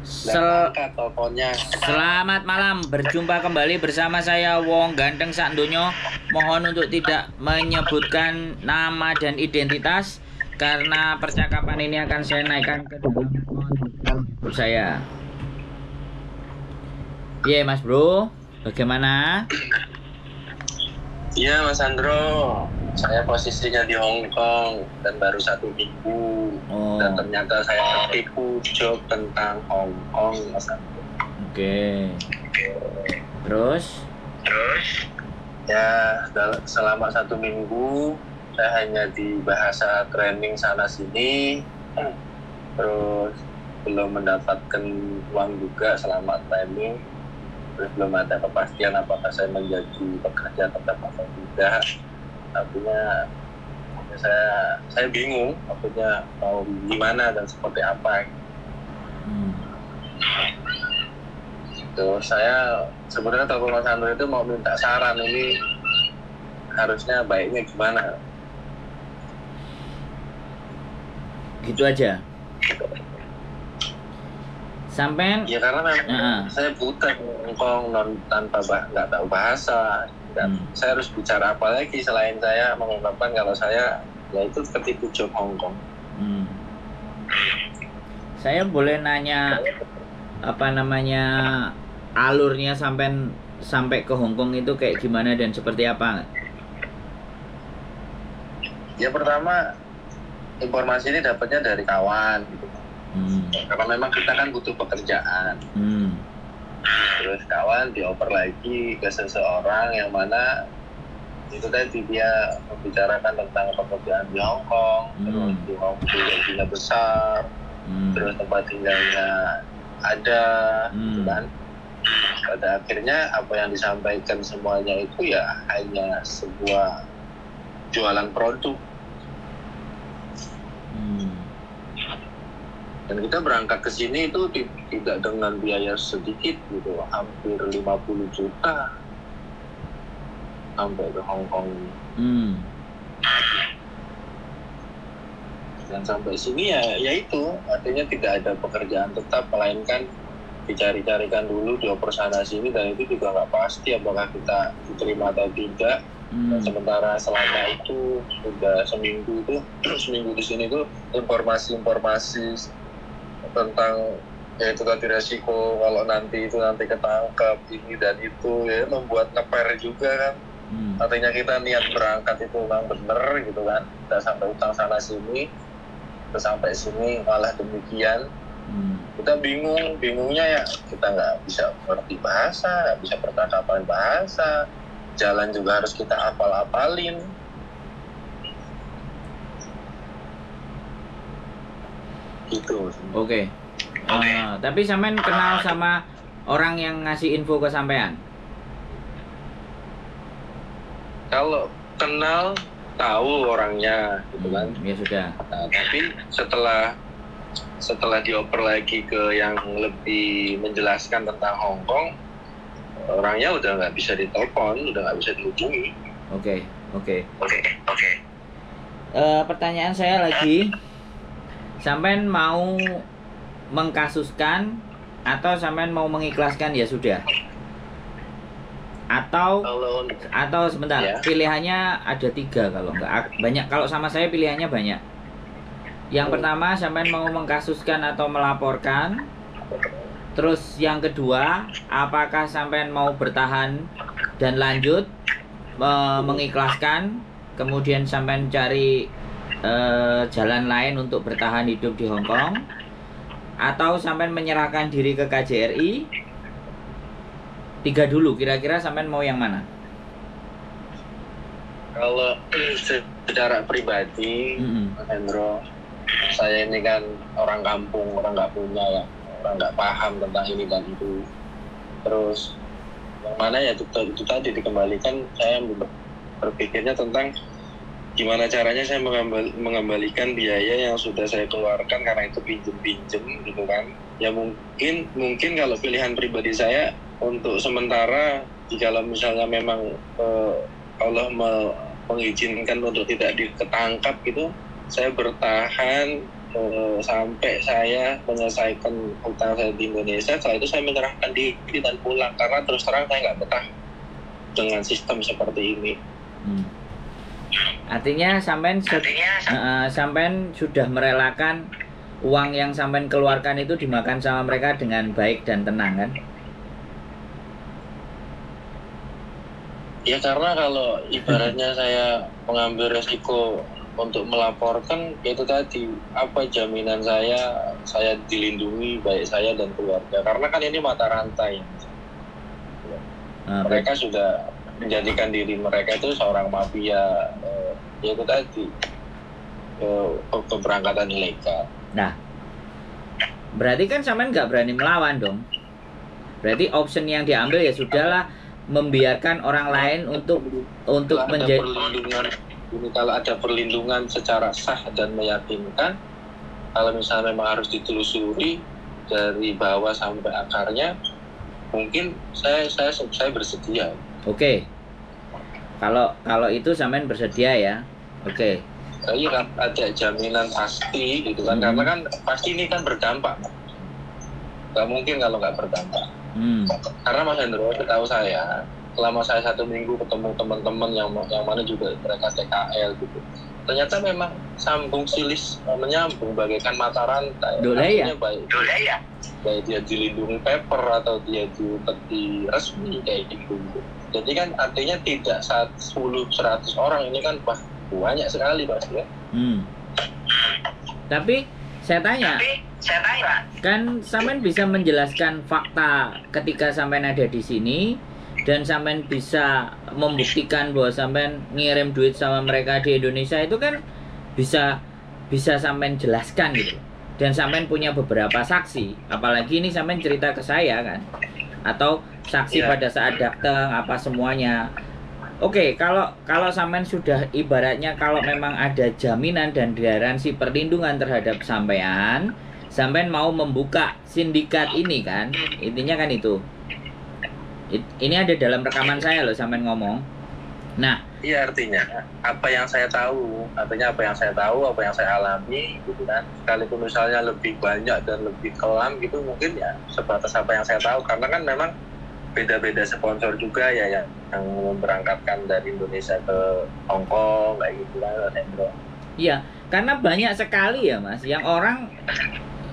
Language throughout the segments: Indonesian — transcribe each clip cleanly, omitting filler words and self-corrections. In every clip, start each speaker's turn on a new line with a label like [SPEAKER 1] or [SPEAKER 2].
[SPEAKER 1] Angkat teleponnya.
[SPEAKER 2] Selamat malam, berjumpa kembali bersama saya Wong Ganteng Sakdonya. Mohon untuk tidak menyebutkan nama dan identitas karena percakapan ini akan saya naikkan ke dalam akun saya. Iya Mas Bro, bagaimana?
[SPEAKER 1] Iya Mas Andro, saya posisinya di Hong Kong dan baru 1 minggu. Dan ternyata saya tertipu job tentang Hong Kong Mas Andro.
[SPEAKER 2] Oke. Terus
[SPEAKER 1] ya selama 1 minggu saya hanya di bahasa training sana sini, terus belum mendapatkan uang juga selama training. Terus belum ada kepastian apakah saya menjadi pekerja tetap atau tidak. Artinya saya bingung maksudnya mau gimana dan seperti apa. Terus saya sebenarnya telepon Mas Andro itu mau minta saran, ini harusnya baiknya gimana.
[SPEAKER 2] Gitu aja. Sampai
[SPEAKER 1] ya karena memang saya buta Hongkong tanpa nggak tahu bahasa dan saya harus bicara apa lagi selain saya mengungkapkan kalau saya ya itu ketipu job Hongkong.
[SPEAKER 2] Saya boleh nanya apa namanya alurnya sampai ke Hongkong itu kayak gimana dan seperti apa?
[SPEAKER 1] Ya pertama informasi ini dapatnya dari kawan gitu. Karena memang kita kan butuh pekerjaan. Terus kawan dioper lagi ke seseorang yang mana itu tadi dia membicarakan tentang pekerjaan di Hong Kong, terus di Hong Kong gajinya besar, terus tempat tinggalnya ada, gitu kan. Pada akhirnya apa yang disampaikan semuanya itu ya hanya sebuah jualan produk. Dan kita berangkat ke sini itu tidak dengan biaya sedikit gitu, hampir 50 juta sampai ke Hong Kong. Dan sampai sini ya itu artinya tidak ada pekerjaan tetap, melainkan dicari-carikan dulu dioper sana sini, dan itu juga nggak pasti apakah kita diterima atau tidak. Dan sementara selama itu sudah seminggu di sini tuh informasi tentang ya itu tadi resiko kalau nanti ketangkap ini dan itu ya membuat ngeper juga kan. Artinya kita niat berangkat itu memang bener gitu kan, kita sampai utang sana sini, kita sampai sini malah demikian. Kita bingungnya ya kita nggak bisa mengerti bahasa, nggak bisa percakapan bahasa, jalan juga harus kita hafal-hafalin. Gitu.
[SPEAKER 2] Oke. Tapi sampean kenal sama orang yang ngasih info ke sampean?
[SPEAKER 1] Kalau kenal, tahu orangnya gitu kan.
[SPEAKER 2] Ya sudah.
[SPEAKER 1] Nah, tapi setelah dioper lagi ke yang lebih menjelaskan tentang Hong Kong, orangnya udah nggak bisa ditelepon, udah nggak bisa dihubungi.
[SPEAKER 2] Oke. Pertanyaan saya lagi, sampean mau mengkasuskan atau sampean mau mengikhlaskan ya sudah? Atau sebentar, ya. Pilihannya ada 3 kalau enggak banyak. Kalau sama saya pilihannya banyak. Yang pertama sampean mau mengkasuskan atau melaporkan. Terus yang kedua, apakah sampean mau bertahan dan lanjut mengikhlaskan, kemudian sampean cari jalan lain untuk bertahan hidup di Hong Kong, atau sampean menyerahkan diri ke KJRI? 3 dulu, kira-kira sampean mau yang mana?
[SPEAKER 1] Kalau secara pribadi, Mas Hendro, saya ini kan orang kampung, orang nggak punya ya, orang nggak paham tentang ini dan itu. Terus yang mana ya itu tadi dikembalikan, saya berpikirnya tentang gimana caranya saya mengembalikan biaya yang sudah saya keluarkan karena itu pinjem gitu kan. Ya mungkin kalau pilihan pribadi saya untuk sementara, jika misalnya memang Allah mengizinkan untuk tidak ketangkap gitu, saya bertahan sampai saya menyelesaikan hutang saya di Indonesia. Setelah itu saya menyerahkan diri dan pulang, karena terus terang saya nggak betah dengan sistem seperti ini.
[SPEAKER 2] Artinya sampean sudah merelakan uang yang sampean keluarkan itu dimakan sama mereka dengan baik dan tenang kan?
[SPEAKER 1] Ya karena kalau ibaratnya saya mengambil resiko untuk melaporkan, itu tadi, apa jaminan saya dilindungi, baik saya dan keluarga, karena kan ini mata rantai. Mereka sudah menjadikan diri mereka itu seorang mafia, itu tadi, keberangkatan ilegal.
[SPEAKER 2] Nah, berarti kan sampean nggak berani melawan dong. Berarti option yang diambil ya sudahlah, membiarkan orang lain untuk menjadi
[SPEAKER 1] perlindungan. Ini kalau ada perlindungan secara sah dan meyakinkan, kalau misalnya memang harus ditelusuri dari bawah sampai akarnya, mungkin saya bersedia.
[SPEAKER 2] Oke. Kalau itu sampean bersedia ya. Oke.
[SPEAKER 1] Iya kan, ada jaminan pasti gitu kan, karena kan pasti ini kan berdampak. Gak mungkin kalau nggak berdampak. Karena Mas Hendro, tahu saya, selama saya 1 minggu ketemu teman-teman yang mana juga mereka TKL gitu, ternyata memang sambung silis menyambung bagaikan mata rantai.
[SPEAKER 2] Artinya
[SPEAKER 1] baik dia dilindungi paper atau dia di resmi kayak gitu. Jadi kan artinya tidak 10-100 orang, ini kan banyak sekali Mas ya.
[SPEAKER 2] Tapi saya tanya, kan sampean bisa menjelaskan fakta ketika sampean ada di sini, dan sampean bisa membuktikan bahwa sampean ngirim duit sama mereka di Indonesia, itu kan bisa sampean jelaskan gitu. Dan sampean punya beberapa saksi, apalagi ini sampean cerita ke saya kan, atau saksi pada saat datang apa semuanya. Oke, kalau sampean sudah ibaratnya, kalau memang ada jaminan dan garansi perlindungan terhadap sampean mau membuka sindikat ini kan, intinya kan itu. Ini ada dalam rekaman saya loh, sampean ngomong. Nah,
[SPEAKER 1] iya, artinya apa yang saya tahu, apa yang saya alami gitu kan. Sekalipun misalnya lebih banyak dan lebih kelam gitu, mungkin ya sebatas apa yang saya tahu, karena kan memang beda-beda sponsor juga ya yang memberangkatkan dari Indonesia ke Hong Kong kayak gitu kan, Hendro.
[SPEAKER 2] Iya, karena banyak sekali ya Mas yang orang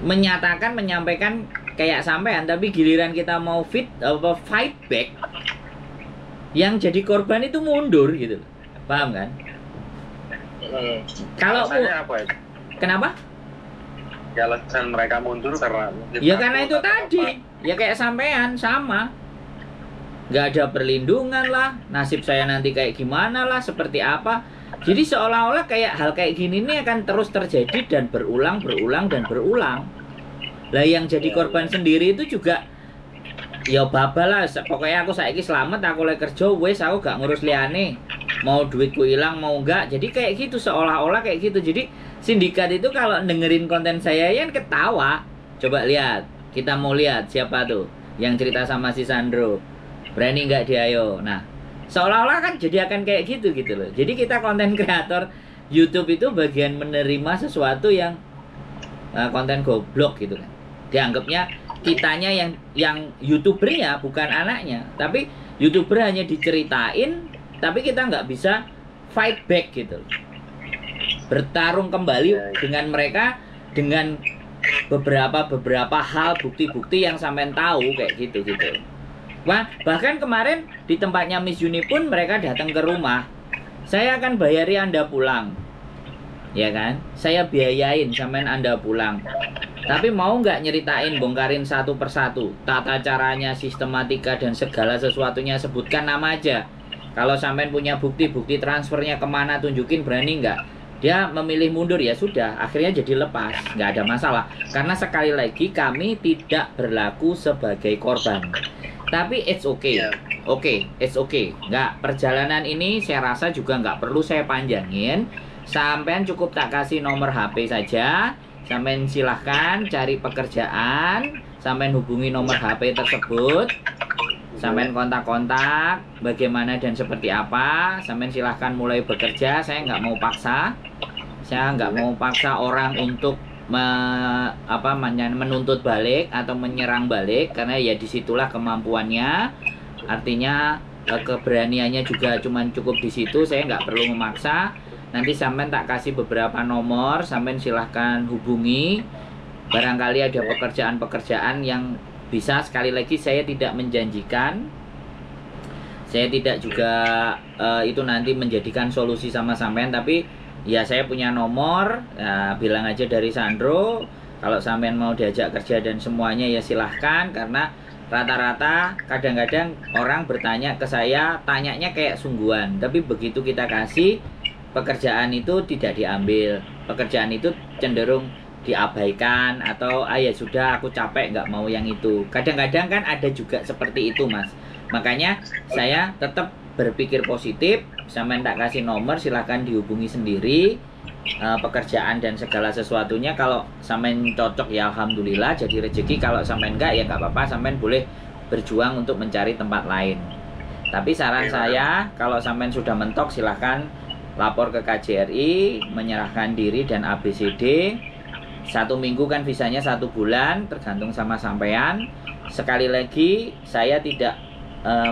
[SPEAKER 2] menyampaikan kayak sampean, tapi giliran kita mau fight back, yang jadi korban itu mundur gitu. Paham kan? Kalau
[SPEAKER 1] apa itu?
[SPEAKER 2] Kenapa?
[SPEAKER 1] Ya alasan mereka mundur karena
[SPEAKER 2] ya karena itu tadi. Ya kayak sampean sama. Nggak ada perlindungan lah, nasib saya nanti kayak gimana lah, seperti apa. Jadi seolah-olah kayak hal kayak gini ini akan terus terjadi dan berulang. Lah yang jadi korban sendiri itu juga ya babal lah. Pokoknya aku saiki selamat, aku lagi kerja, wes aku gak ngurus liane, mau duitku hilang mau enggak. Jadi kayak gitu, seolah-olah kayak gitu. Jadi sindikat itu kalau dengerin konten saya yang ketawa. Coba lihat, kita mau lihat siapa tuh yang cerita sama si Sandro. Berani nggak dia yo? Nah, seolah-olah kan jadi akan kayak gitu loh. Jadi kita konten kreator YouTube itu bagian menerima sesuatu yang konten goblok gitu kan. Dianggapnya kitanya yang YouTubernya bukan anaknya, tapi YouTuber hanya diceritain, tapi kita nggak bisa fight back gitu. Bertarung kembali dengan mereka dengan beberapa hal, bukti-bukti yang sampean tahu kayak gitu. Wah, bahkan kemarin di tempatnya Miss Yuni pun mereka datang ke rumah. Saya akan bayari Anda pulang. Ya kan? Saya biayain sampean Anda pulang. Tapi mau nggak nyeritain, bongkarin satu persatu, tata caranya, sistematika dan segala sesuatunya, sebutkan nama aja. Kalau sampean punya bukti transfernya kemana, tunjukin, berani nggak? Dia memilih mundur, ya sudah, akhirnya jadi lepas, nggak ada masalah. Karena sekali lagi kami tidak berlaku sebagai korban. Tapi it's okay, it's okay. Nggak, perjalanan ini saya rasa juga nggak perlu saya panjangin. Sampean cukup tak kasih nomor HP saja. Sampean silahkan cari pekerjaan. Sampean hubungi nomor HP tersebut. Sampean kontak-kontak bagaimana dan seperti apa. Sampean silahkan mulai bekerja. Saya nggak mau paksa. Saya nggak mau paksa orang untuk menuntut balik atau menyerang balik, karena ya disitulah kemampuannya. Artinya keberaniannya juga cuman cukup di situ. Saya nggak perlu memaksa. Nanti sampean tak kasih beberapa nomor, sampean silahkan hubungi. Barangkali ada pekerjaan-pekerjaan yang bisa. Sekali lagi saya tidak menjanjikan, saya tidak juga itu nanti menjadikan solusi sama sampean, tapi ya saya punya nomor, bilang aja dari Sandro. Kalau sampean mau diajak kerja dan semuanya ya silahkan. Karena rata-rata kadang-kadang orang bertanya ke saya, tanyanya kayak sungguhan, tapi begitu kita kasih, pekerjaan itu tidak diambil, pekerjaan itu cenderung diabaikan, atau ya sudah aku capek nggak mau yang itu. Kadang-kadang kan ada juga seperti itu, Mas. Makanya saya tetap berpikir positif. Sampai tak kasih nomor, silahkan dihubungi sendiri. Pekerjaan dan segala sesuatunya kalau sampean cocok ya alhamdulillah jadi rezeki. Kalau sampean enggak ya nggak apa-apa, sampean boleh berjuang untuk mencari tempat lain. Tapi saran saya, kalau sampean sudah mentok silahkan lapor ke KJRI, menyerahkan diri dan ABCD. 1 minggu kan visanya 1 bulan, tergantung sama sampean. Sekali lagi saya tidak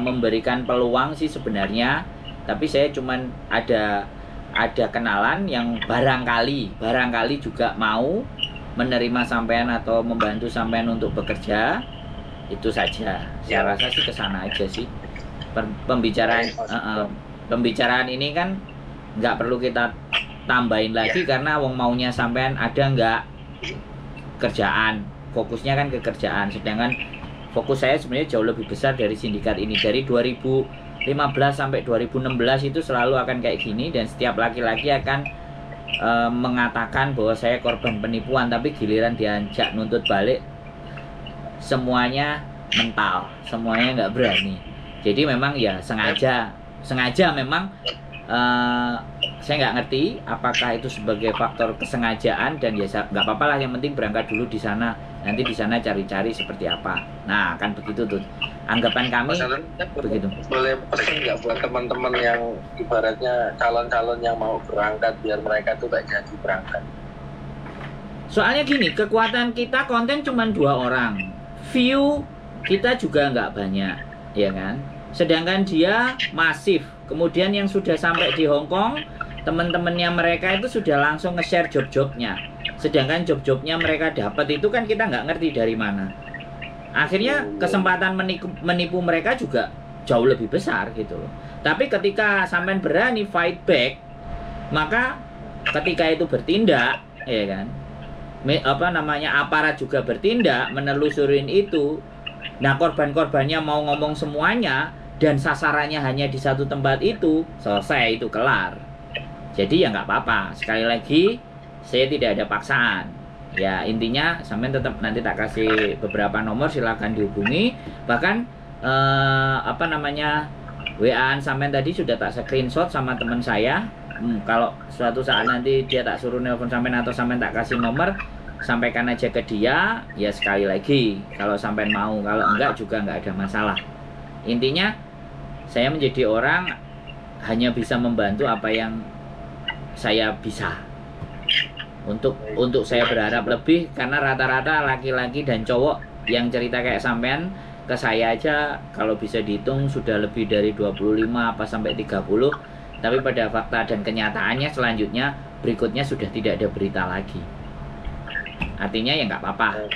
[SPEAKER 2] memberikan peluang sih sebenarnya, tapi saya cuman ada kenalan yang barangkali juga mau menerima sampean atau membantu sampean untuk bekerja. Itu saja. Saya rasa sih kesana aja sih. Pembicaraan ini kan nggak perlu kita tambahin lagi, karena wong maunya sampean ada nggak kerjaan, fokusnya kan ke kerjaan. Sedangkan fokus saya sebenarnya jauh lebih besar dari sindikat ini. Dari 2015 sampai 2016 itu selalu akan kayak gini, dan setiap laki-laki akan mengatakan bahwa saya korban penipuan, tapi giliran diajak nuntut balik semuanya mental, semuanya nggak berani. Jadi memang ya sengaja memang saya nggak ngerti apakah itu sebagai faktor kesengajaan, dan ya nggak apa-apa lah, yang penting berangkat dulu di sana, nanti di sana cari-cari seperti apa. Nah kan begitu tuh anggapan kami. Begitu.
[SPEAKER 1] Boleh pesan nggak buat teman-teman yang ibaratnya calon-calon yang mau berangkat, biar mereka tuh tak jadi berangkat?
[SPEAKER 2] Soalnya gini, kekuatan kita konten cuma 2 orang, view kita juga nggak banyak, ya kan? Sedangkan dia masif. Kemudian yang sudah sampai di Hong Kong, teman-temannya mereka itu sudah langsung nge-share job-jobnya. Sedangkan job-jobnya mereka dapat itu kan kita nggak ngerti dari mana. Akhirnya kesempatan menipu mereka juga jauh lebih besar gitu loh. Tapi ketika sampean berani fight back, maka ketika itu bertindak, ya kan, aparat juga bertindak menelusurin itu. Nah korban-korbannya mau ngomong semuanya, dan sasarannya hanya di satu tempat itu, selesai, itu kelar. Jadi ya nggak apa-apa. Sekali lagi, saya tidak ada paksaan. Ya intinya sampean tetap nanti tak kasih beberapa nomor, silakan dihubungi. Bahkan WA-an sampean tadi sudah tak screenshot sama teman saya. Kalau suatu saat nanti dia tak suruh nelpon sampean atau sampean tak kasih nomor, sampaikan aja ke dia. Ya sekali lagi, kalau sampean mau, kalau enggak juga nggak ada masalah. Intinya saya menjadi orang hanya bisa membantu apa yang saya bisa. Untuk saya berharap lebih, karena rata-rata laki-laki dan cowok yang cerita kayak sampean ke saya aja kalau bisa dihitung sudah lebih dari 25 apa sampai 30. Tapi pada fakta dan kenyataannya selanjutnya berikutnya sudah tidak ada berita lagi. Artinya ya nggak apa-apa.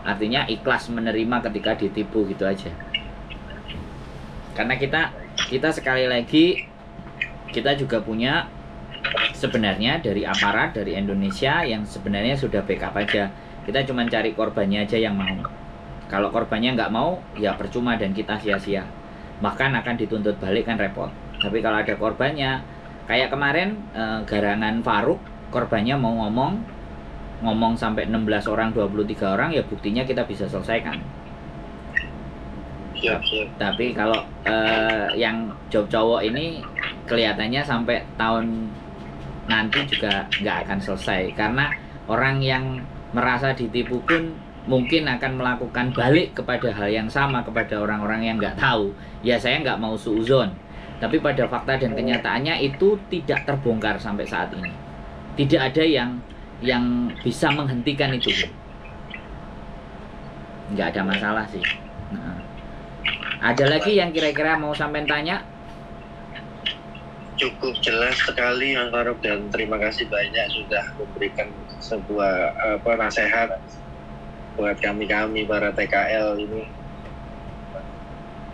[SPEAKER 2] Artinya ikhlas menerima ketika ditipu gitu aja. Karena kita sekali lagi, kita juga punya sebenarnya dari aparat dari Indonesia yang sebenarnya sudah backup aja. Kita cuma cari korbannya aja yang mau. Kalau korbannya nggak mau, ya percuma dan kita sia-sia. Bahkan akan dituntut balik kan repot. Tapi kalau ada korbannya, kayak kemarin garangan Faruk, korbannya mau ngomong sampai 16 orang, 23 orang, ya buktinya kita bisa selesaikan. Tapi kalau yang job cowok ini kelihatannya sampai tahun nanti juga nggak akan selesai, karena orang yang merasa ditipu pun mungkin akan melakukan balik kepada hal yang sama kepada orang-orang yang nggak tahu. Ya saya nggak mau suuzon, tapi pada fakta dan kenyataannya itu tidak terbongkar sampai saat ini. Tidak ada yang bisa menghentikan itu. Nggak ada masalah sih. Nah, ada lagi yang kira-kira mau sampean tanya?
[SPEAKER 1] Cukup jelas sekali Mas Farouk, dan terima kasih banyak sudah memberikan sebuah nasihat buat kami para TKL ini.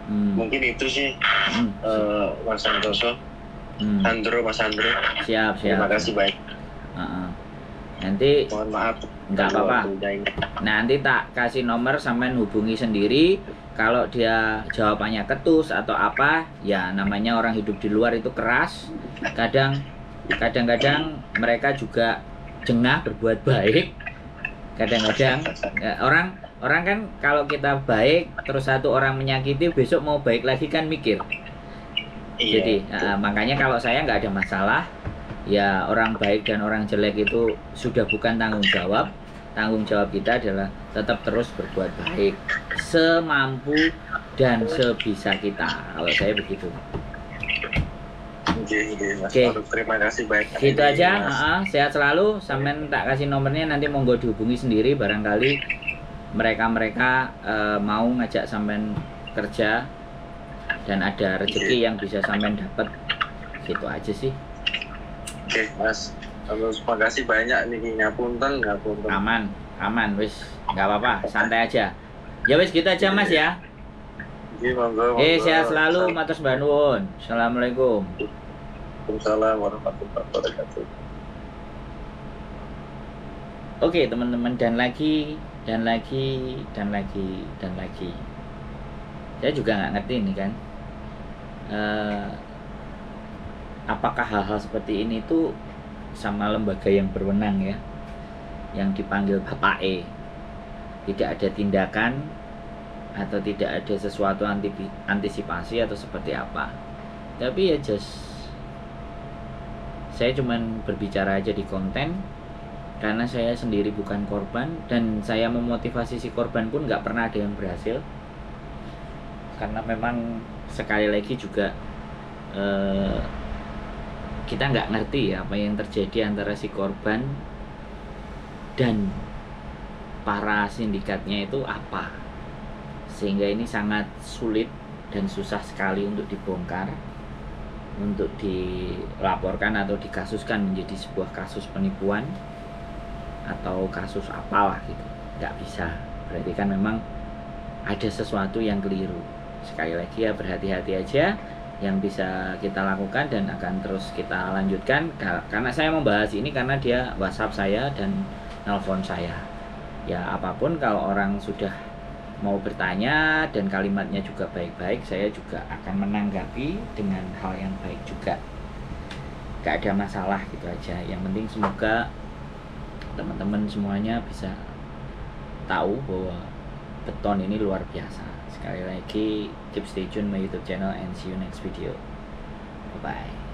[SPEAKER 1] Mungkin itu sih Mas Santoso. Mas Andro.
[SPEAKER 2] Siap.
[SPEAKER 1] Terima kasih banyak.
[SPEAKER 2] Nanti
[SPEAKER 1] mohon maaf.
[SPEAKER 2] Nggak apa-apa. Nanti tak kasih nomor, sampean hubungi sendiri. Kalau dia jawabannya ketus atau apa, ya namanya orang hidup di luar itu keras. Kadang-kadang mereka juga jengah berbuat baik. Kadang-kadang orang kan kalau kita baik terus satu orang menyakiti, besok mau baik lagi kan mikir.
[SPEAKER 1] Iya,
[SPEAKER 2] jadi makanya kalau saya nggak ada masalah. Ya orang baik dan orang jelek itu sudah bukan tanggung jawab. Tanggung jawab kita adalah tetap terus berbuat baik semampu dan sebisa kita. Kalau saya begitu.
[SPEAKER 1] Oke. Terima kasih banyak.
[SPEAKER 2] Gitu aja. Sehat selalu. Sampean tak kasih nomornya, nanti monggo dihubungi sendiri. Barangkali mereka mau ngajak sampean kerja dan ada rezeki yang bisa sampean dapat. Gitu aja sih.
[SPEAKER 1] Oke, Mas. Terima kasih banyak nih, ngapunten.
[SPEAKER 2] Aman, wis, nggak apa-apa, santai aja. Ya wis, gitu aja Mas ya.
[SPEAKER 1] Monggo.
[SPEAKER 2] Sehat selalu, matur nuwun. Assalamualaikum.
[SPEAKER 1] Waalaikumsalam warahmatullahi wabarakatuh.
[SPEAKER 2] Oke teman-teman, dan lagi. Saya juga nggak ngerti ini kan. Apakah hal-hal seperti ini tuh sama lembaga yang berwenang ya, yang dipanggil Bapak E, tidak ada tindakan atau tidak ada sesuatu antisipasi atau seperti apa. Tapi ya saya cuman berbicara aja di konten, karena saya sendiri bukan korban, dan saya memotivasi si korban pun nggak pernah ada yang berhasil, karena memang sekali lagi juga kita nggak ngerti apa yang terjadi antara si korban dan para sindikatnya itu apa, sehingga ini sangat sulit dan susah sekali untuk dibongkar, untuk dilaporkan atau dikasuskan menjadi sebuah kasus penipuan atau kasus apalah gitu. Nggak bisa, berarti kan memang ada sesuatu yang keliru. Sekali lagi ya, berhati-hati aja yang bisa kita lakukan, dan akan terus kita lanjutkan. Karena saya membahas ini karena dia WhatsApp saya dan nelpon saya. Ya apapun, kalau orang sudah mau bertanya dan kalimatnya juga baik-baik, saya juga akan menanggapi dengan hal yang baik juga. Gak ada masalah, gitu aja. Yang penting semoga teman-teman semuanya bisa tahu bahwa beton ini luar biasa. Sekali lagi, keep stay tune my YouTube channel and see you next video. Bye bye.